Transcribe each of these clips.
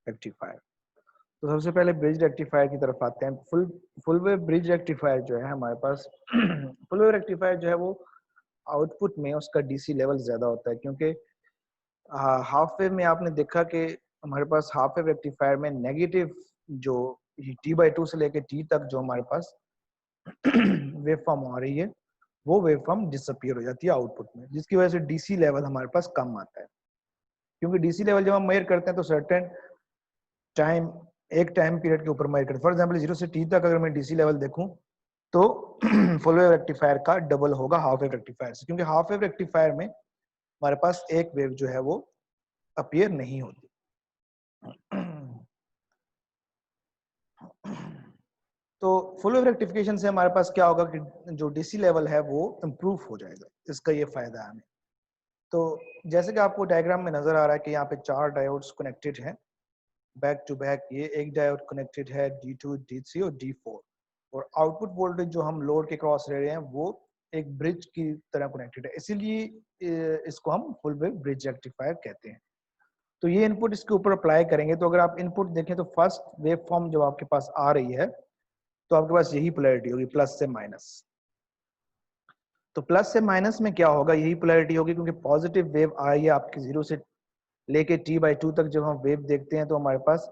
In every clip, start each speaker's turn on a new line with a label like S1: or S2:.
S1: Rectifier. तो सबसे पहले ब्रिज रेक्टिफायर की तरफ आते हैं। फुल वेव ब्रिज रेक्टिफायर जो है हमारे पास फुल वेव रेक्टिफायर जो है वो आउटपुट में उसका डीसी लेवल ज्यादा होता है, क्योंकि हाफ वेव में आपने देखा कि हमारे पास हाफ वेव रेक्टिफायर में नेगेटिव जो T/2 से लेके T तक जो हमारे पास वेव फॉर्म आ रही है वो वेव फॉर्म डिसअपियर हो जाती है आउटपुट में, जिसकी वजह से डीसी लेवल हमारे पास कम आता है। क्योंकि डीसी लेवल जब हम मेजर करते हैं तो सर्टेन टाइम एक टाइम पीरियड के ऊपर मेजर करते हैं। फॉर एग्जांपल 0 से T तक अगर मैं डीसी लेवल देखूं तो फुल वेव रेक्टिफायर का डबल होगा हाफ वेव रेक्टिफायर से, क्योंकि हाफ वेव रेक्टिफायर में हमारे पास एक वेव जो है वो अपीयर नहीं होती। तो फुल वेव रेक्टिफिकेशन से हमारे पास क्या होगा कि जो डीसी लेवल है वो इम्प्रूव हो जाएगा, इसका ये फायदा है हमें। तो जैसे कि आपको डायग्राम में नजर आ रहा है कि यहाँ पे 4 डायोड्स कनेक्टेड हैं बैक टू बैक। ये एक डायोड कनेक्टेड है D2, D3 और D4, और आउटपुट वोल्टेज जो हम लोड के क्रॉस ले रहे हैं वो एक ब्रिज की तरह कनेक्टेड है, इसीलिए इसको हम फुल वेव ब्रिज रेक्टिफायर कहते हैं। तो ये इनपुट इसके ऊपर अप्लाई करेंगे तो अगर आप इनपुट देखें तो फर्स्ट वेव फॉर्म जब आपके पास आ रही है तो आपके पास यही पोलैरिटी होगी, प्लस से माइनस। तो प्लस से माइनस में क्या होगा, यही पोलैरिटी होगी, क्योंकि पॉजिटिव वेव आई है आपकी 0 से लेके T/2 तक जब हम वेव देखते हैं तो हमारे पास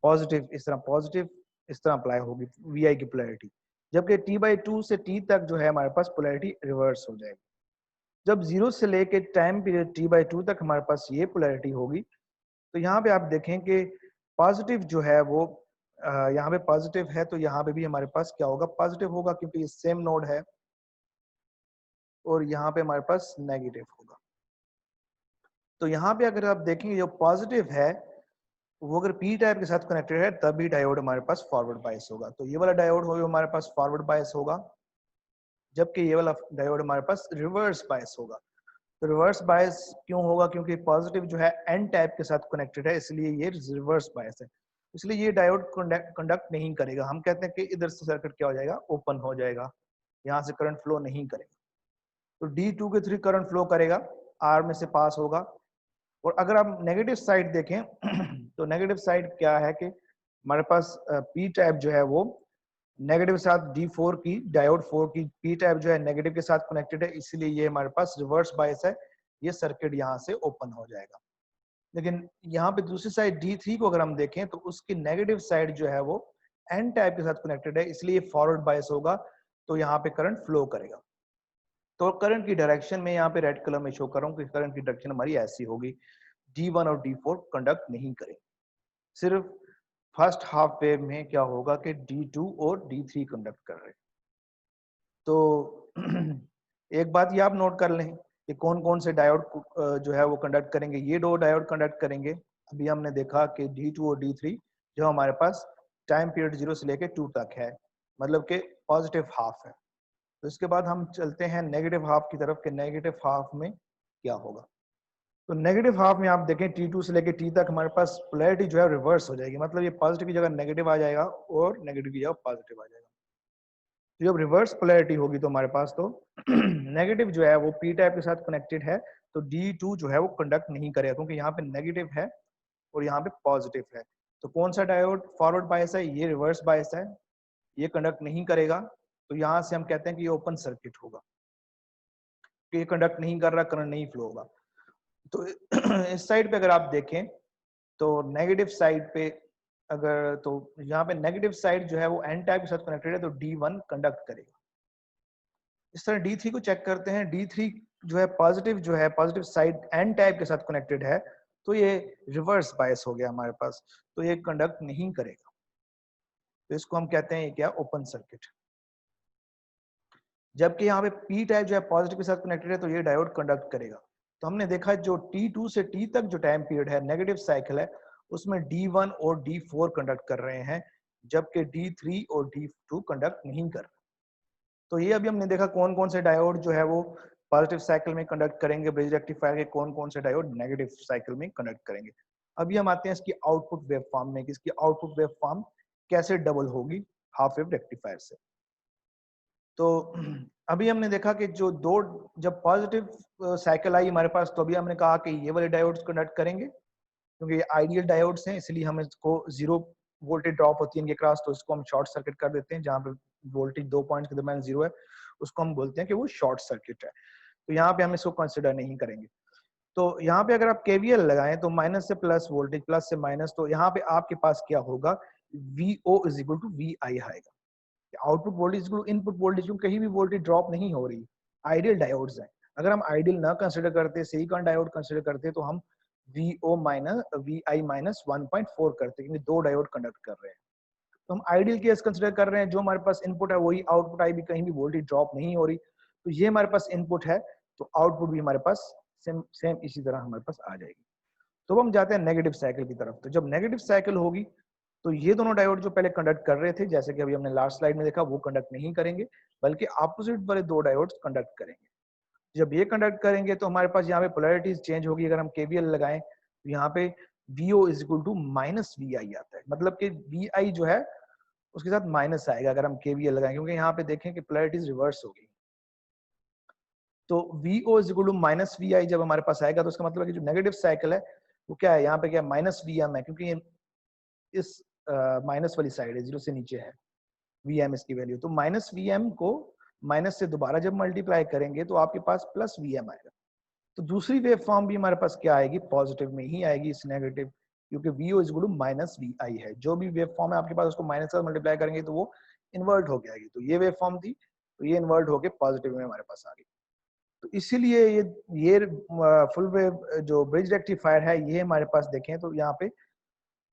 S1: पॉजिटिव इस तरह अप्लाई होगी VI की पोलैरिटी, जबकि T/2 से T तक जो है हमारे पास पोलैरिटी रिवर्स हो जाएगी। जब 0 से लेके टाइम पीरियड T/2 तक हमारे पास ये पोलैरिटी होगी, तो यहाँ पे आप देखें कि पॉजिटिव जो है वो यहाँ पे पॉजिटिव है तो यहाँ पे भी हमारे पास क्या होगा, पॉजिटिव होगा, क्योंकि ये सेम नोड है, और यहाँ पे हमारे पास नेगेटिव होगा। तो यहाँ पे अगर आप देखेंगे जो पॉजिटिव है वो अगर पी टाइप के साथ कनेक्टेड है तभी डायोड हमारे पास फॉरवर्ड बायस होगा। तो ये वाला डायोड होगा हमारे पास फॉरवर्ड बायस होगा, जबकि ये वाला डायोड हमारे पास रिवर्स बायस होगा। तो रिवर्स बायस क्यों होगा, क्योंकि पॉजिटिव जो है एन टाइप के साथ कनेक्टेड है, इसलिए ये रिवर्स बायस है, इसलिए ये डायोड कंडक्ट नहीं करेगा। हम कहते हैं कि इधर से सर्किट क्या हो जाएगा, ओपन हो जाएगा, यहाँ से करंट फ्लो नहीं करेगा। तो D2 के थ्रू करंट फ्लो करेगा, आर में से पास होगा। और अगर आप नेगेटिव साइड देखें तो नेगेटिव साइड क्या है कि हमारे पास पी टाइप जो है वो नेगेटिव के साथ D4 की डायोड 4 की पी टाइप जो है नेगेटिव के साथ कनेक्टेड है, इसलिए ये हमारे पास रिवर्स बायस है, ये सर्किट यहाँ से ओपन हो जाएगा। लेकिन यहाँ पे दूसरी साइड D3 को अगर हम देखें तो उसकी नेगेटिव साइड जो है वो एन टाइप के साथ कनेक्टेड है, इसलिए फॉरवर्ड बायस होगा, तो यहाँ पे करंट फ्लो करेगा। तो करंट की डायरेक्शन में यहाँ पे रेड कलर में शो कर रहा हूँ कि करंट की डायरेक्शन हमारी ऐसी होगी, D1 और D4 कंडक्ट नहीं करेंगे। सिर्फ फर्स्ट हाफ वेव में क्या होगा कि D2 और D3 कंडक्ट कर रहे हैं। तो एक बात ये आप नोट कर लें कि कौन कौन से डायोड जो है वो कंडक्ट करेंगे। ये 2 डायोड कंडक्ट करेंगे। अभी हमने देखा कि D2 और D3 जो हमारे पास टाइम पीरियड 0 से लेके 2 तक है, मतलब कि पॉजिटिव हाफ है। तो इसके बाद हम चलते हैं नेगेटिव हाफ की तरफ कि नेगेटिव हाफ में क्या होगा। तो नेगेटिव हाफ में आप देखें T2 से लेके T तक हमारे पास पोलैरिटी जो है रिवर्स हो जाएगी, मतलब ये पॉजिटिव की जगह नेगेटिव आ जाएगा और नेगेटिव की जगह पॉजिटिव आ जाएगा। तो जब रिवर्स पोलैरिटी होगी तो हमारे पास तो नेगेटिव जो है वो पी टाइप के साथ कनेक्टेड है, तो D2 जो है वो कंडक्ट नहीं करेगा, क्योंकि यहाँ पे नेगेटिव है और यहाँ पे पॉजिटिव है। तो कौन सा डायोड फॉरवर्ड बायस है, ये रिवर्स बायस है, ये कंडक्ट नहीं करेगा। तो यहाँ से हम कहते हैं कि ये ओपन सर्किट होगा, कि ये कंडक्ट नहीं कर रहा, करंट नहीं फ्लो होगा। तो इस साइड पे अगर आप देखें तो नेगेटिव साइड पे अगर, तो यहाँ पे नेगेटिव साइड जो है वो एन टाइप के साथ कनेक्टेड है, तो D1 कंडक्ट करेगा। इस तरह D3 को चेक करते हैं। D3 जो है पॉजिटिव साइड एन टाइप के साथ कनेक्टेड है, तो ये रिवर्स बायस हो गया हमारे पास, तो ये कंडक्ट नहीं करेगा। तो इसको हम कहते हैं ये क्या, ओपन सर्किट। जबकि यहाँ पे पी टाइप जो है पॉजिटिव के साथ कनेक्टेड है, तो ये डायोड कंडक्ट करेगा। तो हमने देखा जो T2 से T तक जो टाइम पीरियड है नेगेटिव साइकिल है, उसमें D1 और D4 कंडक्ट कर रहे हैं, जबकि D3 और D2 कंडक्ट नहीं कर रहे। तो ये अभी हमने देखा कौन कौन से डायोड जो है वो पॉजिटिव साइकिल में कंडक्ट करेंगे ब्रिज रेक्टिफायर के, कौन कौन से डायोड नेगेटिव साइकिल में कंडक्ट करेंगे। अभी हम आते हैं इसकी आउटपुट वेव फॉर्म में कि इसकी आउटपुट वेव फॉर्म कैसे डबल होगी हाफ वेव रेक्टिफायर से। तो अभी हमने देखा कि जो दो, जब पॉजिटिव साइकिल आई हमारे पास तो अभी हमने कहा कि ये वाले डायोड्स कंडक्ट करेंगे, क्योंकि ये आइडियल डायोड्स हैं, इसलिए हम इसको 0 वोल्टेज ड्रॉप होती है इनके क्रॉस, तो इसको हम शॉर्ट सर्किट कर देते हैं। जहाँ पे वोल्टेज 2 पॉइंट के दरमियान 0 है, उसको हम बोलते हैं कि वो शॉर्ट सर्किट है। तो यहाँ पे हम इसको कंसिडर नहीं करेंगे। तो यहाँ पे अगर आप केवीएल लगाएं तो माइनस से प्लस वोल्टेज, प्लस से माइनस, तो यहाँ पे आपके पास क्या होगा, VO is equal to VI आएगा। आउटपुट वोल्टेज को इनपुट वोल्टेज को कहीं भी वोल्टेज ड्रॉप नहीं हो रही, आइडियल डायोड्स हैं। अगर हम आइडियल ना कंसिडर करते, सिलिकॉन डायोड कंसिडर करते, तो हम VO माइनस VI माइनस 1.4 करते, क्योंकि 2 डायोड कंडक्ट कर रहे हैं। तो हम आइडियल केस कंसिडर कर रहे हैं, जो हमारे पास इनपुट है वही आउटपुट आई भी, कहीं भी वोल्टेज ड्रॉप नहीं हो रही। तो ये हमारे पास इनपुट है, तो आउटपुट भी हमारे पास सेम इसी तरह हमारे पास आ जाएगी। तो हम जाते हैं नेगेटिव साइकिल की तरफ। तो जब नेगेटिव साइकिल होगी तो ये दोनों डायोड जो पहले कंडक्ट कर रहे थे, जैसे कि अभी हमने लास्ट स्लाइड में देखा, वो कंडक्ट नहीं करेंगे, बल्कि अपोजिट वाले 2 डायोड्स कंडक्ट करेंगे। जब ये कंडक्ट करेंगे तो हमारे पास यहाँ पे पोलैरिटीज चेंज होगी। अगर हम केवीएल लगाएं तो यहाँ पे VO is equal to minus VI आता है, मतलब कि VI जो है उसके साथ माइनस आएगा अगर हम केवीएल लगाएं, क्योंकि यहाँ पे देखें कि पोलैरिटीज रिवर्स होगी। तो VO is equal to minus VI जब हमारे पास आएगा, तो उसका मतलब है कि जो नेगेटिव साइकिल है वो क्या है, यहाँ पे क्या माइनस VM है, क्योंकि ये इस माइनस वाली साइड है, 0 से नीचे है VM इसकी वैल्यू। तो माइनस VM को माइनस से दोबारा जब मल्टीप्लाई करेंगे तो आपके पास प्लस VM आएगा। तो दूसरी वेव फॉर्म भी हमारे पास क्या आएगी, पॉजिटिव में ही आएगी इस नेगेटिव, क्योंकि VO is equal to minus VI है। जो भी वेव फॉर्म है आपके पास, उसको माइनस से मल्टीप्लाई करेंगे तो वो इन्वर्ट हो जाएगी। तो ये वेव फॉर्म थी, तो ये इन्वर्ट होके पॉजिटिव में हमारे पास आ गई। तो इसीलिए ये फुल वेव जो ब्रिज रेक्टिफायर है, ये हमारे पास देखें तो यहाँ पे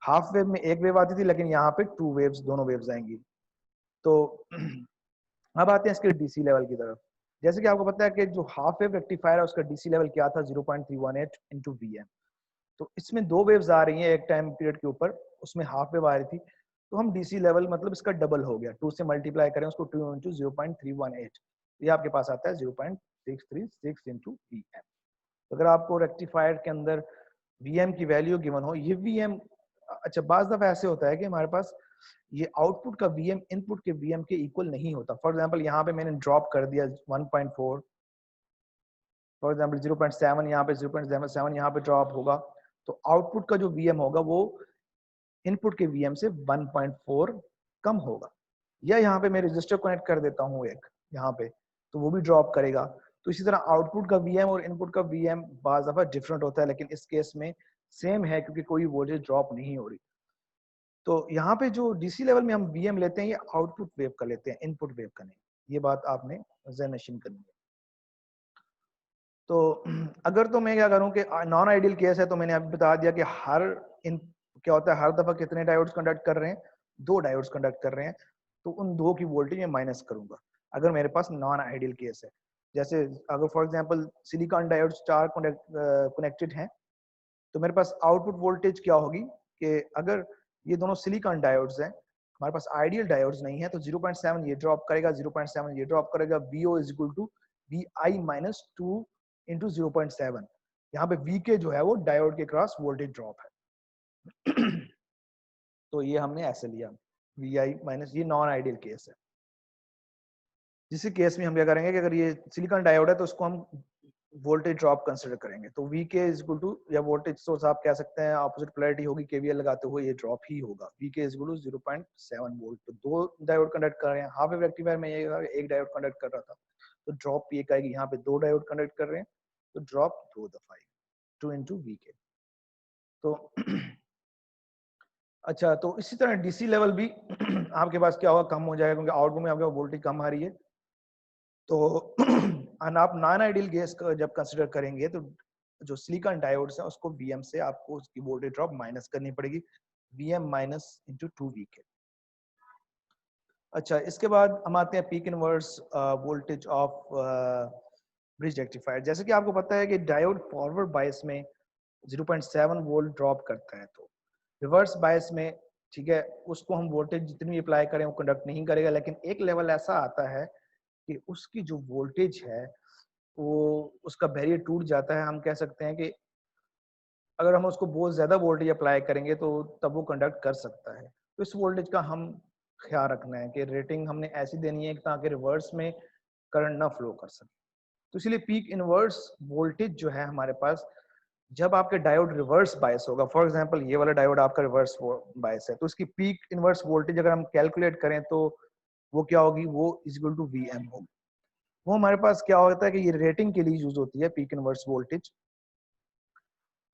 S1: हाफ वेव में एक वेव आती थी, लेकिन यहाँ पे 2 वेव्स, दोनों वेव्स आएंगी। तो अब आते हैं इसके डीसी लेवल की तरफ। जैसे कि आपको पता है कि जो हाफ वेव रेक्टिफायर है उसका डीसी लेवल क्या था, 0.318 इंटू VM। तो इसमें 2 वेव्स आ रही हैं एक टाइम पीरियड के ऊपर, उसमें हाफ वेव आ रही थी, तो हम डीसी लेवल मतलब इसका डबल हो गया, 2 से मल्टीप्लाई करें उसको, 2 इंटू 0.318, ये आपके पास आता है 0.636 इंटू VM। तो अगर आपको रेक्टिफायर के अंदर VM की वैल्यू गिवन हो, ये VM, अच्छा बाज दफा ऐसे होता है कि हमारे पास ये आउटपुट का VM इनपुट के VM के इक्वल नहीं होता। फॉर एग्जांपल यहाँ पे मैंने ड्रॉप कर दिया 1.4, फॉर एग्जांपल 0.7, यहाँ पे 0.7 यहाँ पे ड्रॉप होगा, तो आउटपुट का जो VM होगा वो इनपुट के VM से 1.4 कम होगा। या यहाँ पे मैं रजिस्टर कनेक्ट कर देता हूँ एक यहाँ पे, तो वो भी ड्रॉप करेगा। तो इसी तरह आउटपुट का VM और इनपुट का VM बाज दफा डिफरेंट होता है, लेकिन इस केस में सेम है, क्योंकि कोई वोल्टेज ड्रॉप नहीं हो रही। तो यहाँ पे जो डीसी लेवल में हम VM लेते हैं, ये आउटपुट वेव का लेते हैं, इनपुट वेव का नहीं। ये बात आपने ज़हन-नशीन करनी है। तो अगर तो मैं क्या करूं कि नॉन आइडियल केस है, तो मैंने अभी बता दिया कि क्या होता है, हर दफा कितने डायोड्स कंडक्ट कर रहे हैं, 2 डायोड्स कंडक्ट कर रहे हैं, तो उन 2 की वोल्टेज में माइनस करूंगा अगर मेरे पास नॉन आइडियल केस है। जैसे अगर for example silicon diodes 4 connected हैं, तो मेरे पास आउटपुट वोल्टेज क्या होगी कि अगर ये दोनों सिलिकॉन डायोड्स हैं, हमारे पास आइडियल डायोड्स नहीं है, तो 0.7 ये ड्रॉप करेगा, 0.7 ये ड्रॉप करेगा, VO is equal to VI minus 2 into 0.7। यहाँ पे VK जो है वो डायोड के क्रॉस वोल्टेज ड्रॉप है। तो ये हमने ऐसे लिया, VI माइनस, ये नॉन आइडियल केस है। जिस केस में हम क्या करेंगे कि अगर ये सिलिकॉन डायोड है तो उसको हम वोल्टेज ड्रॉप कंसिडर करेंगे, तो VK इज इक्वल टू, या वोल्टेज सोर्स आप कह सकते हैं, ऑपोजिट पोलैरिटी होगी, KVL लगाते हुए ये ड्रॉप ही होगा। VK is equal to 0.7 volt. तो 2 डायोड कंडक्ट कर रहे हैं, हाफ वेव रेक्टिफायर में ये एक डायोड कंडक्ट कर रहा था, तो ड्रॉप भी एक आएगी। यहाँ पे 2 डायोड कंडक्ट कर रहे हैं, तो ड्रॉप 2 दफा आएगी, 2 इंटू VK। तो अच्छा, तो इसी तरह डीसी लेवल भी आपके पास क्या होगा, कम हो जाएगा, क्योंकि आउटपुट में आपके वोल्टेज कम आ रही है। तो आप नॉन आइडियल केस जब कंसिडर करेंगे, तो जो सिलिकॉन डायोड्स है उसको VM से आपको उसकी वोल्टेज ड्रॉप माइनस करनी पड़ेगी, VM माइनस इंटू 2 VK। अच्छा, इसके बाद हम आते हैं peak inverse voltage of bridge rectifier. जैसे कि आपको पता है कि डायोड फॉरवर्ड बायस में 0.7 वोल्ट ड्रॉप करता है, तो रिवर्स बायस में, ठीक है, उसको हम वोल्टेज जितनी भी अप्लाई करें वो कंडक्ट नहीं करेगा, लेकिन एक लेवल ऐसा आता है कि उसकी जो वोल्टेज है वो, उसका बैरियर टूट जाता है। हम कह सकते हैं कि अगर हम उसको बहुत ज्यादा वोल्टेज अप्लाई करेंगे तो तब वो कंडक्ट कर सकता है। तो इस वोल्टेज का हम ख्याल रखना है कि रेटिंग हमने ऐसी देनी है ताकि रिवर्स में करंट ना फ्लो कर सके। तो इसलिए पीक इनवर्स वोल्टेज जो है हमारे पास जब आपके डायोड रिवर्स बायस होगा, फॉर एग्जांपल ये वाला डायोड आपका रिवर्स बायस है, तो इसकी पीक इनवर्स वोल्टेज अगर हम कैलकुलेट करें तो वो क्या होगी, वो इज इक्वल टू वीएम होगी। वो हमारे पास क्या होता है कि ये रेटिंग के लिए यूज होती है पीक इनवर्स वोल्टेज,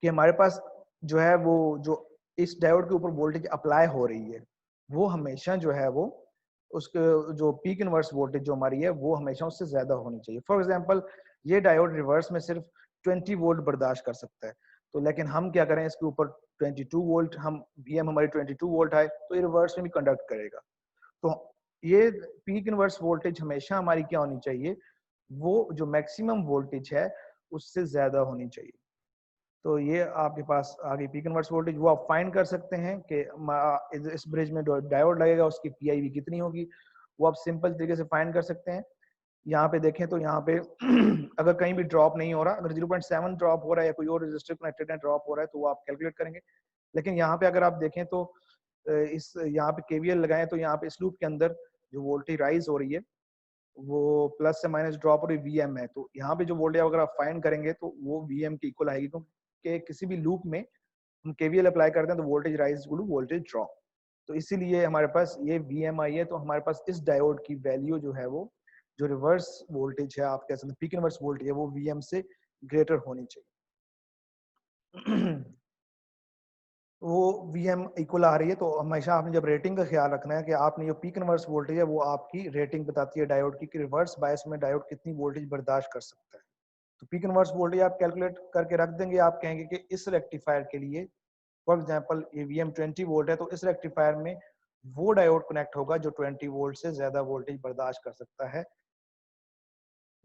S1: कि हमारे पास जो है वो जो इस डायोड के ऊपर वोल्टेज अप्लाई हो रही है वो हमेशा जो है वो उसके जो पीक इनवर्स वोल्टेज जो हमारी है वो हमेशा उससे ज्यादा होनी चाहिए। फॉर एग्जांपल ये डायोड रिवर्स में सिर्फ 20 वोल्ट बर्दाश्त कर सकता है, तो लेकिन हम क्या करें इसके ऊपर 22 वोल्ट, हम वीएम हमारी 22 वोल्ट है तो ये रिवर्स में भी कंडक्ट करेगा। तो ये पीक इनवर्स वोल्टेज हमेशा हमारी क्या होनी चाहिए, वो जो मैक्सिमम वोल्टेज है उससे ज्यादा होनी चाहिए। तो ये आपके पास आगे पीक इनवर्स वोल्टेज वो आप फाइंड कर सकते हैं कि इस ब्रिज में डायोड लगेगा उसकी पीआईवी कितनी होगी, वो आप सिंपल तरीके से फाइंड कर सकते हैं। यहाँ पे देखें तो यहाँ पे अगर कहीं भी ड्रॉप नहीं हो रहा, अगर 0.7 ड्रॉप हो रहा है या कोई और रजिस्टर कनेक्टेड है ड्रॉप हो रहा है तो वो आप कैलकुलेट करेंगे। लेकिन यहाँ पे अगर आप देखें तो इस यहाँ पे केवीएल लगाएं तो यहाँ पे इस लूप के अंदर जो वोल्टेज राइज हो रही है वो प्लस से माइनस ड्रॉप हो रही वीएम है, तो यहाँ पे जो वोल्टेज अगर आप फाइंड करेंगे तो वो वीएम की इक्वल आएगी, क्योंकि किसी भी लूप में हम केवीएल अप्लाई करते हैं तो voltage rise equal to voltage drop. तो इसीलिए हमारे पास ये वीएम आई है, तो हमारे पास इस डायोड की वैल्यू जो है वो जो रिवर्स वोल्टेज है आप कह सकते हैं पीक इनवर्स वोल्टेज है वो वीएम से ग्रेटर होनी चाहिए। वो वीएम इक्वल आ रही है, तो हमेशा आपने जब रेटिंग का ख्याल रखना है कि आपने जो पीक इनवर्स वोल्टेज है वो आपकी रेटिंग बताती है डायोड की कि रिवर्स बायस में डायोड कितनी वोल्टेज बर्दाश्त कर सकता है। तो पीक इनवर्स वोल्टेज आप कैलकुलेट करके रख देंगे, आप कहेंगे कि इस रेक्टिफायर के लिए फॉर एग्जांपल ये वीएम 20 वोल्ट है तो इस रेक्टिफायर में वो डायोड कनेक्ट होगा जो 20 वोल्ट से ज्यादा वोल्टेज बर्दाश्त कर सकता है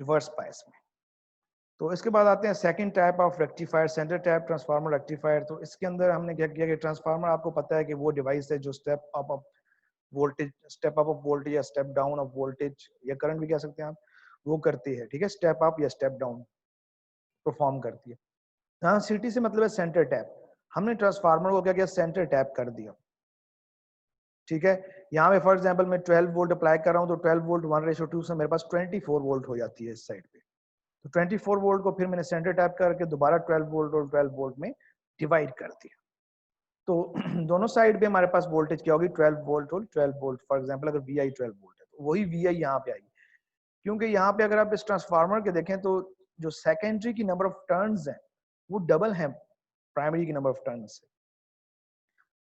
S1: रिवर्स बायस में। तो इसके बाद आते हैं second type of rectifier, centre type transformer rectifier. तो इसके अंदर हमने क्या किया कि ट्रांसफार्मर आपको पता है कि वो डिवाइस है जो step up voltage, step up of voltage या स्टेप डाउन ऑफ वोल्टेज या करंट भी कह सकते हैं आप, वो करती है, ठीक है, स्टेप अप या स्टेप डाउन परफॉर्म करती है। यहाँ सिटी से मतलब है सेंटर टैप, हमने ट्रांसफार्मर को क्या किया, सेंटर टैप कर दिया, ठीक है। यहाँ पे फॉर एग्जांपल मैं 12 वोल्ट अप्लाई कर रहा हूँ तो 12 वोल्ट 1:2 से मेरे पास 24 वोल्ट हो जाती है इस साइड पे। तो 24 वोल्ट को फिर मैंने सेंटर टैप करके दोबारा 12 वोल्ट और 12 वोल्ट में डिवाइड कर दिया। तो दोनों साइड पे हमारे पास वोल्टेज क्या होगी, 12 वोल्ट और 12 वोल्ट। फॉर एग्जांपल अगर वी आई 12 वोल्ट है तो वही वी आई यहाँ पे आएगी, क्योंकि यहाँ पे अगर आप इस ट्रांसफार्मर के देखें तो जो सेकेंडरी की नंबर ऑफ टर्न्स हैं वो डबल है प्राइमरी की नंबर ऑफ टर्न्स से।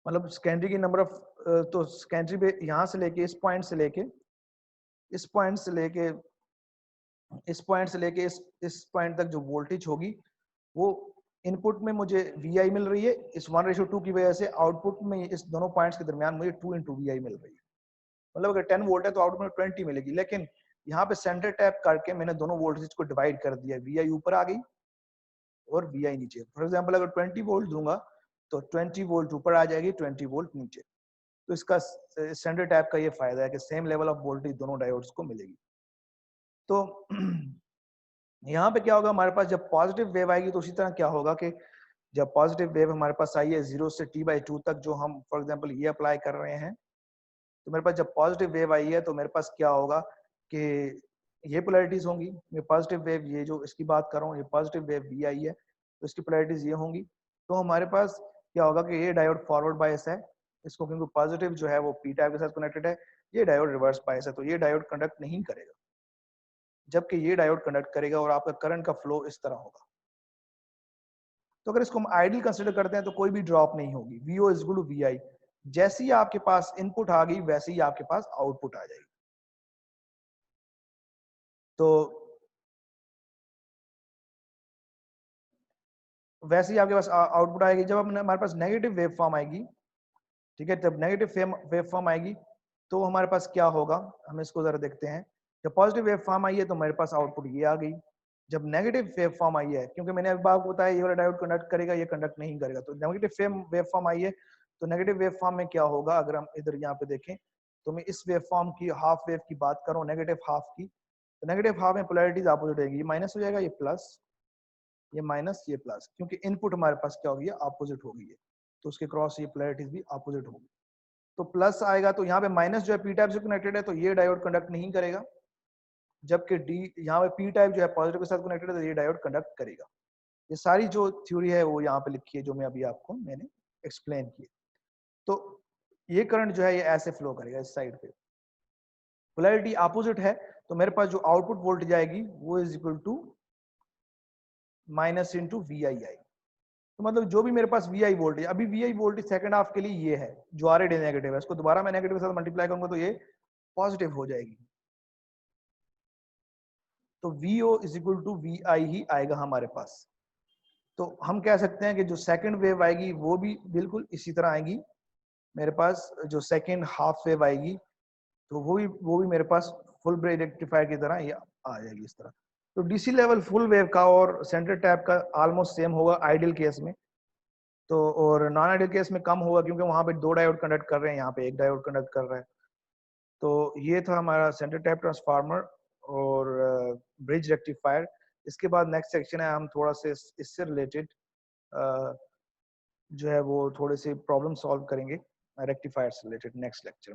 S1: मतलब सेकेंडरी की नंबर ऑफ, तो सेकेंडरी पे यहाँ से लेके इस पॉइंट से लेके इस पॉइंट से लेके इस पॉइंट से लेके इस पॉइंट तक जो वोल्टेज होगी वो इनपुट में मुझे वी आई मिल रही है, इस 1:2 की वजह से आउटपुट में इस दोनों पॉइंट्स के दरमियान मुझे 2 वी आई मिल रही है। मतलब अगर 10 वोल्ट है तो आउटपुट में 20 मिलेगी, लेकिन यहाँ पे सेंटर टैप करके मैंने दोनों वोल्टेज को डिवाइड कर दिया, वी आई ऊपर आ गई और वी आई नीचे। फॉर एग्जाम्पल अगर 20 वोल्ट दूंगा तो 20 वोल्ट ऊपर आ जाएगी, 20 वोल्ट नीचे। तो इसका सेंटर टैप का ये फायदा है कि सेम लेवल ऑफ वोल्टेज दोनों डायोड्स को मिलेगी। तो यहाँ पे क्या होगा, हमारे पास जब पॉजिटिव वेव आएगी तो उसी तरह क्या होगा कि जब पॉजिटिव वेव हमारे पास आई है 0 से t/2 तक, जो हम फॉर एग्जांपल ये अप्लाई कर रहे हैं, तो मेरे पास जब पॉजिटिव वेव आई है तो मेरे पास क्या होगा कि ये पोलैरिटीज होंगी। ये पॉजिटिव वेव, ये जो इसकी बात कर रहा हूँ, ये पॉजिटिव वेव भी आई है तो इसकी पोलैरिटीज ये होंगी। तो हमारे पास क्या होगा कि ये डायोड फॉरवर्ड बायस है, इसको क्योंकि पॉजिटिव जो है वो पी टाइप के साथ कनेक्टेड है, ये डायोड रिवर्स बायस है तो ये डायोड कंडक्ट नहीं करेगा, जबकि ये डायोड कंडक्ट करेगा और आपका करंट का फ्लो इस तरह होगा। तो अगर इसको हम आइडियल कंसिडर करते हैं तो कोई भी ड्रॉप नहीं होगी, VO is equal to V I. जैसे ही आपके पास इनपुट आ गई वैसे ही आपके पास आउटपुट आ जाएगी। तो वैसे ही आपके पास आउटपुट आएगी। जब हमारे पास नेगेटिव वेव फॉर्म आएगी, ठीक है, जब नेगेटिव वेव फॉर्म आएगी तो हमारे पास क्या होगा, हम इसको जरा देखते हैं। जब पॉजिटिव वेव फॉर्म आई है तो मेरे पास आउटपुट ये आ गई। जब नेगेटिव वेव फॉर्म आई है, क्योंकि मैंने अभी आपको बताया ये वाला डायोड कंडक्ट करेगा, ये कंडक्ट नहीं करेगा, तो नेगेटिव वेव फॉर्म आई है तो नेगेटिव वेव फॉर्म में क्या होगा, अगर हम इधर यहाँ पे देखें तो मैं इस वेव फॉर्म की हाफ वेव की बात करूँ, नेगेटिव हाफ की, तो नेगेटिव हाफ में पोलैरिटीज अपोजिट रहेगी, ये माइनस हो जाएगा, ये प्लस, ये माइनस, ये प्लस, क्योंकि इनपुट हमारे पास क्या होगी, अपोजिट हो गई है, तो उसके क्रॉस ये पोलैरिटीज भी अपोजिट होगी। तो प्लस आएगा तो यहाँ पे माइनस जो है पी टाइप से कनेक्टेड है तो ये डायोड कंडक्ट नहीं करेगा, जबकि डी यहाँ पे पी टाइप जो है पॉजिटिव के साथ कनेक्टेड है तो ये डायोड कंडक्ट करेगा। ये सारी जो थ्योरी है वो यहाँ पे लिखी है, जो मैं अभी आपको मैंने एक्सप्लेन की। तो ये करंट जो है ये ऐसे फ्लो करेगा इस साइड पे। पोलैरिटी अपोजिट है, तो मेरे पास जो आउटपुट वोल्टेज आएगी वो is equal to minus into V I I. तो मतलब जो भी मेरे पास वी आई वोल्टेज, अभी V I voltage second half के लिए ये है जो ऑलरेडी नेगेटिव है, इसको दोबारा मैं नेगेटिव के साथ मल्टीप्लाई करूंगा तो ये पॉजिटिव हो जाएगी। तो V O is equal to V I ही आएगा हमारे पास। तो हम कह सकते हैं कि जो सेकंड वेव आएगी वो भी बिल्कुल इसी तरह आएगी मेरे पास, जो सेकंड हाफ वेव आएगी तो वो भी मेरे पास फुल ब्रिज रेक्टिफायर की तरह ये आ जाएगी इस तरह। तो डीसी लेवल फुल वेव का और सेंटर टैप का ऑलमोस्ट सेम होगा आइडियल केस में, तो और नॉन आइडियल केस में कम होगा क्योंकि वहां पे 2 डायोड कंडक्ट कर रहे हैं, यहाँ पे 1 डायोड कंडक्ट कर रहा है। तो ये था हमारा सेंटर टैप ट्रांसफार्मर और ब्रिज रेक्टिफायर। इसके बाद नेक्स्ट सेक्शन है, हम थोड़ा से इससे रिलेटेड जो है वो थोड़े से प्रॉब्लम सॉल्व करेंगे रेक्टिफायर से रिलेटेड नेक्स्ट लेक्चर में।